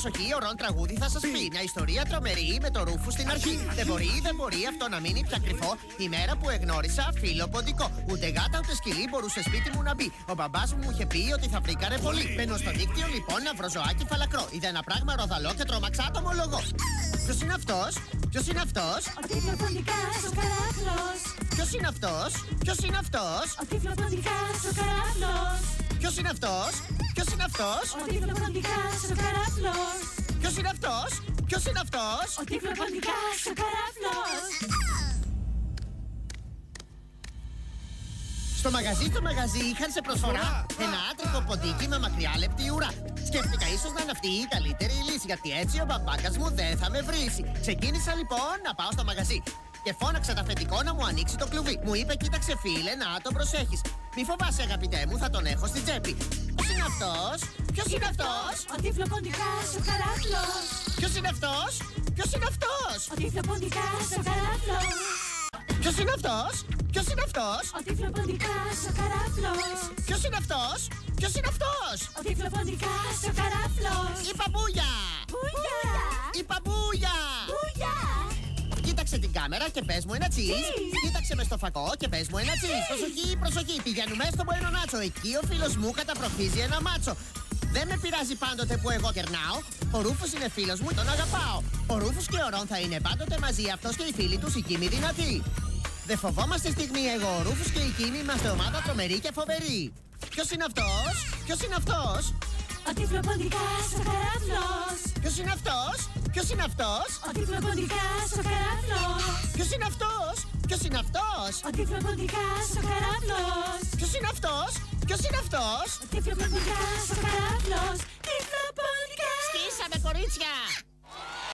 προσοχή, ο Ρον τραγούδι θα σας πει. Μια ιστορία τρομερή με το Ρούφου στην αρχή. Δεν μπορεί αυτό να μείνει πια κρυφό. Η μέρα που εγνώρισα φίλο ποντικό. Ούτε γάτα ούτε σκυλί μπορούσε σπίτι μου να μπει. Ο μπαμπάς μου είχε πει ότι θα φρίκαρε πολύ. Μπαίνω στο δίκτυο λοιπόν να βρω ζωάκι φαλακρό. Είδα ένα πράγμα ροδαλό και τρόμαξα το ομολογώ. Ποιος είναι αυτός? Ποιος είναι αυτός? Ο τυφλοποντικάς ο καράφλος. Ποιος είναι αυτός? Ποιος είναι αυτός? Ο τυφλοποντικάς ο καράφλος. Ποιος είναι αυτός? Ποιος είναι αυτός? Ο τυφλοποντικάς ο καράφλος. Ποιος είναι αυτός? Ποιος είναι αυτός? Ο τυφλοποντικάς ο καράφλος. Στο μαγαζί είχαν σε προσφορά ένα άτρικο ποντίκι με μακριά λεπτή ουρά. Σκέφτηκα ίσως να είναι αυτή η καλύτερη λύση, γιατί έτσι ο μπαμπάκας μου δεν θα με βρίσει. Ξεκίνησα λοιπόν να πάω στο μαγαζί και φώναξα τα αφεντικό να μου ανοίξει το κλουβί. Μου είπε, κοίταξε φίλε, να τον προσέχεις. Μη φοβάσαι αγαπητέ μου, θα τον έχω στην τσέπη. Ποιος είναι αυτός? Ποιος είναι αυτός? Ο τυφλοποντικάς ο καράφλος. Ποιος είναι αυτός? Ποιος είναι αυτός? Ο τυφλοποντικάς ο καράφλος. Ποιος είναι αυτός? Ποιος είναι αυτός? Ο τυφλοποντικάς ο καράφλος. Ποιος είναι αυτός? Ποιος είναι αυτός? Ο τυφλοποντικάς ο καράφλος. Είπα μπούγια! Μπούγια! Είπα μπούγια! Μπούγια! Κοίταξε την κάμερα και πες μου ένα τσις. Κοίταξε με στο φακό και πες μου ένα τσις. Προσοχή, προσοχή, πηγαίνουμε στο Μποενονάτσο. Εκεί ο φίλος μου καταπροφίζει ένα μάτσο. Δεν με πειράζει πάντοτε που εγώ κερνάω. Ο Ρούφος είναι φίλος μου, τον αγαπάω. Ο Ρούφος και ο Ρον θα είναι πάντοτε μαζί, αυτός και οι φίλοι τους η Κίμη δυνατή. Δεν φοβόμαστε στιγμή εγώ, ο Ρούφος και η Κίμη είμαστε ομάδα τρομερή και φοβερή. Ποιος είναι αυτός? Ποιος είναι αυτός? Ο τυφλοποντικάς ο καράφλος. Ποιος είναι αυτός? Ποιος είναι αυτός? Ο τυφλοποντικάς ο καράφλος. Ποιος είναι αυτός? Ποιος είναι αυτός? Ο τυφλοποντικάς ο καράφλος. Ποιος είναι αυτός? Ποιος είναι αυτός? Ο τυφλοποντικάς ο καράφλος.